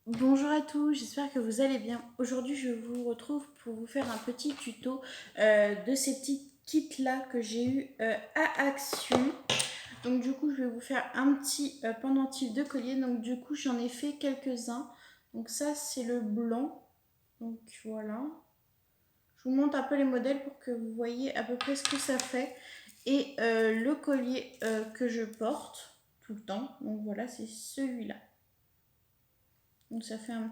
Bonjour à tous, j'espère que vous allez bien. Aujourd'hui, je vous retrouve pour vous faire un petit tuto de ces petits kits là que j'ai eu à Action. Donc du coup, je vais vous faire un petit pendentif de collier. Donc du coup, j'en ai fait quelques-uns. Donc ça, c'est le blanc. Donc voilà. Je vous montre un peu les modèles pour que vous voyez à peu près ce que ça fait. Et le collier que je porte tout le temps. Donc voilà, c'est celui-là. Donc ça fait un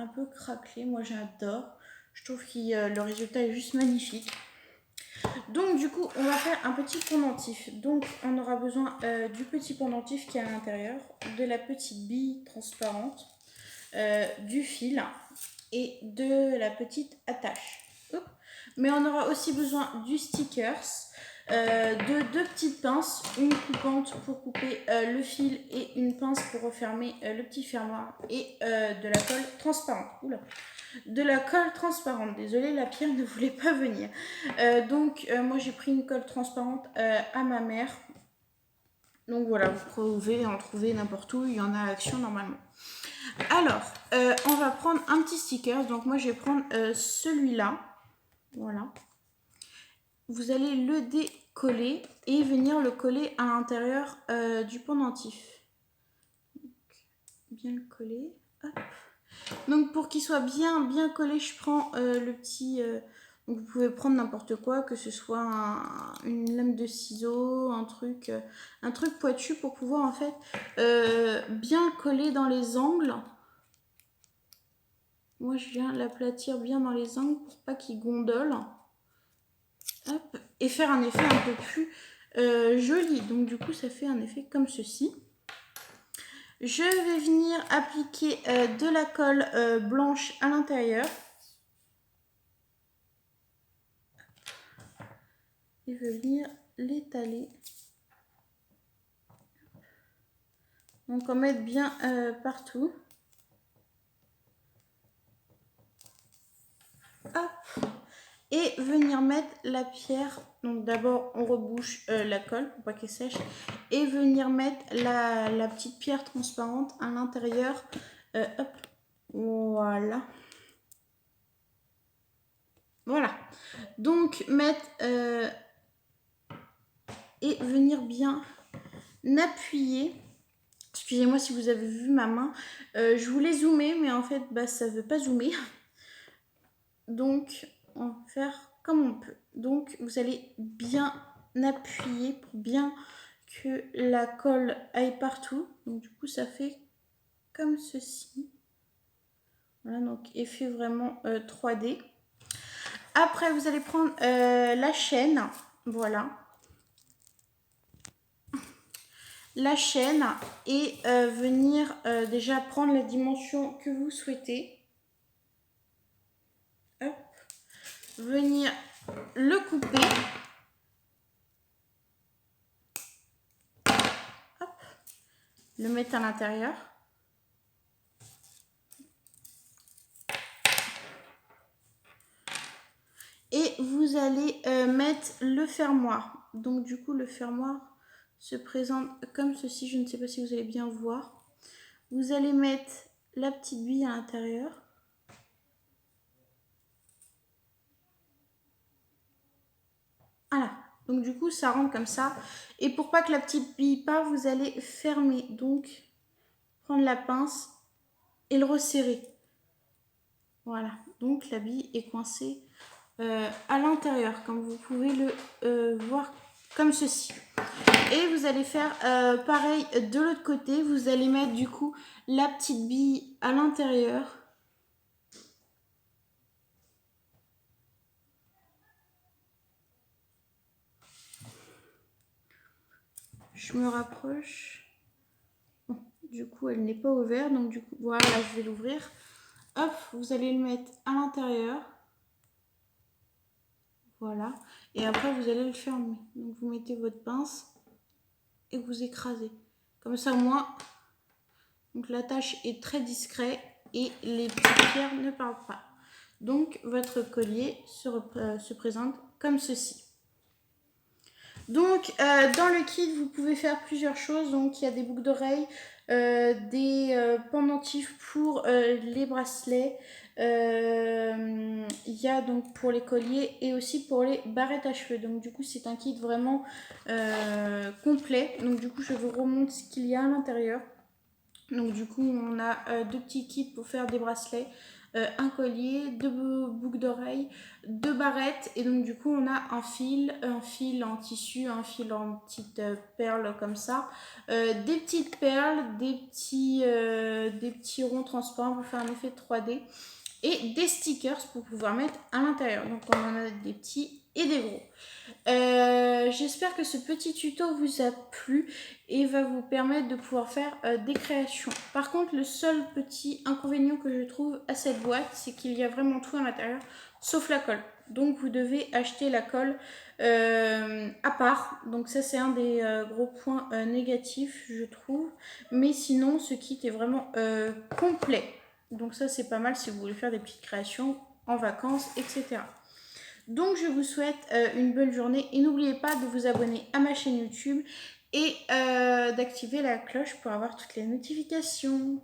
peu craquelé. Moi j'adore. Je trouve que le résultat est juste magnifique. Donc du coup on va faire un petit pendentif. Donc on aura besoin du petit pendentif qui est à l'intérieur, de la petite bille transparente, du fil et de la petite attache. Hop. Mais on aura aussi besoin du stickers, de deux petites pinces, une coupante pour couper le fil et une pince pour refermer le petit fermoir et de la colle transparente. Oula. De la colle transparente. Désolée, la pierre ne voulait pas venir. Moi j'ai pris une colle transparente à ma mère. Donc voilà, vous pouvez en trouver n'importe où, il y en a à Action normalement. Alors, on va prendre un petit sticker. Donc moi je vais prendre celui-là. Voilà. Vous allez le décoller et venir le coller à l'intérieur du pendentif. Donc, bien le coller. Hop. Donc pour qu'il soit bien collé, je prends le petit... donc vous pouvez prendre n'importe quoi, que ce soit une lame de ciseaux, un truc pointu pour pouvoir en fait bien le coller dans les angles. Moi je viens l'aplatir bien dans les angles pour pas qu'il gondole. Hop, et faire un effet un peu plus joli. Donc du coup ça fait un effet comme ceci. Je vais venir appliquer de la colle blanche à l'intérieur. Et venir l'étaler. Donc en mettre bien partout. Hop. Et venir mettre la pierre. Donc d'abord on rebouche la colle pour pas qu'elle sèche. Et venir mettre la petite pierre transparente à l'intérieur. Hop. Voilà. Voilà. Donc mettre et venir bien appuyer. Excusez-moi si vous avez vu ma main. Je voulais zoomer, mais en fait, ça ne veut pas zoomer. Donc, on va faire comme on peut. Donc, vous allez bien appuyer pour bien que la colle aille partout. Donc, du coup, ça fait comme ceci. Voilà, donc effet vraiment 3D. Après, vous allez prendre la chaîne. Voilà. La chaîne et venir déjà prendre la dimension que vous souhaitez. Hop. Venir le couper. Hop. Le mettre à l'intérieur. Et vous allez mettre le fermoir. Donc du coup le fermoir se présente comme ceci. Je ne sais pas si vous allez bien voir. Vous allez mettre la petite bille à l'intérieur. Voilà. Donc du coup ça rentre comme ça. Et pour pas que la petite bille parte, vous allez fermer. Donc prendre la pince et le resserrer. Voilà. Donc la bille est coincée à l'intérieur, comme vous pouvez le voir comme ceci. Et vous allez faire pareil de l'autre côté. Vous allez mettre du coup la petite bille à l'intérieur. Je me rapproche. Bon, du coup, elle n'est pas ouverte. Donc du coup, voilà, je vais l'ouvrir. Hop, vous allez le mettre à l'intérieur. Voilà. Et après, vous allez le fermer. Donc vous mettez votre pince et vous écrasez. Comme ça, au moins, donc la tâche est très discrète et les petites pierres ne partent pas. Donc votre collier se présente comme ceci. Donc dans le kit vous pouvez faire plusieurs choses. Donc il y a des boucles d'oreilles, des pendentifs pour les bracelets. Il y a donc pour les colliers et aussi pour les barrettes à cheveux. Donc du coup c'est un kit vraiment complet. Donc du coup je vous remontre ce qu'il y a à l'intérieur. Donc du coup on a deux petits kits pour faire des bracelets, un collier, deux boucles d'oreilles, deux barrettes et donc du coup on a un fil en tissu, un fil en petites perles comme ça, des petites perles, des petits ronds transparents pour faire un effet 3D et des stickers pour pouvoir mettre à l'intérieur. Donc on en a des petits et des gros. J'espère que ce petit tuto vous a plu et va vous permettre de pouvoir faire des créations. Par contre, le seul petit inconvénient que je trouve à cette boîte, c'est qu'il y a vraiment tout à l'intérieur, sauf la colle. Donc vous devez acheter la colle à part. Donc ça c'est un des gros points négatifs, je trouve. Mais sinon, ce kit est vraiment complet. Donc ça c'est pas mal si vous voulez faire des petites créations en vacances, etc. Donc je vous souhaite une bonne journée et n'oubliez pas de vous abonner à ma chaîne YouTube et d'activer la cloche pour avoir toutes les notifications.